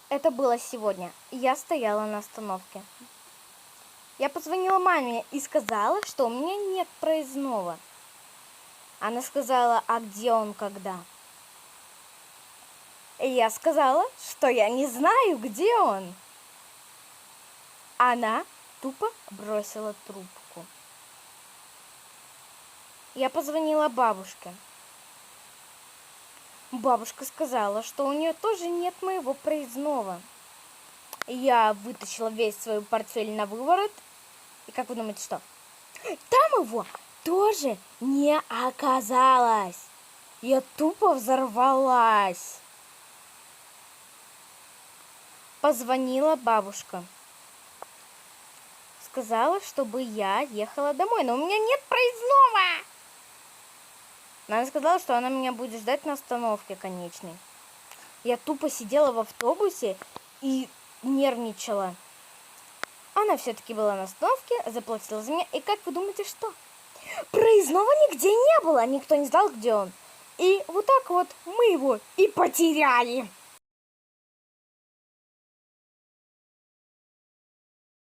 Это было сегодня. Я стояла на остановке. Я позвонила маме и сказала, что у меня нет проездного. Она сказала, а где он, когда? И я сказала, что я не знаю, где он. Она тупо бросила трубку. Я позвонила бабушке. Бабушка сказала, что у нее тоже нет моего проездного. Я вытащила весь свой портфель на выворот. И как вы думаете, что? Там его тоже не оказалось. Я тупо взорвалась. Позвонила бабушка. Сказала, чтобы я ехала домой, но у меня нет проездного. Она сказала, что она меня будет ждать на остановке конечной. Я тупо сидела в автобусе и нервничала. Она все-таки была на остановке, заплатила за меня. И как вы думаете, что? Проездного нигде не было. Никто не знал, где он. И вот так вот мы его и потеряли.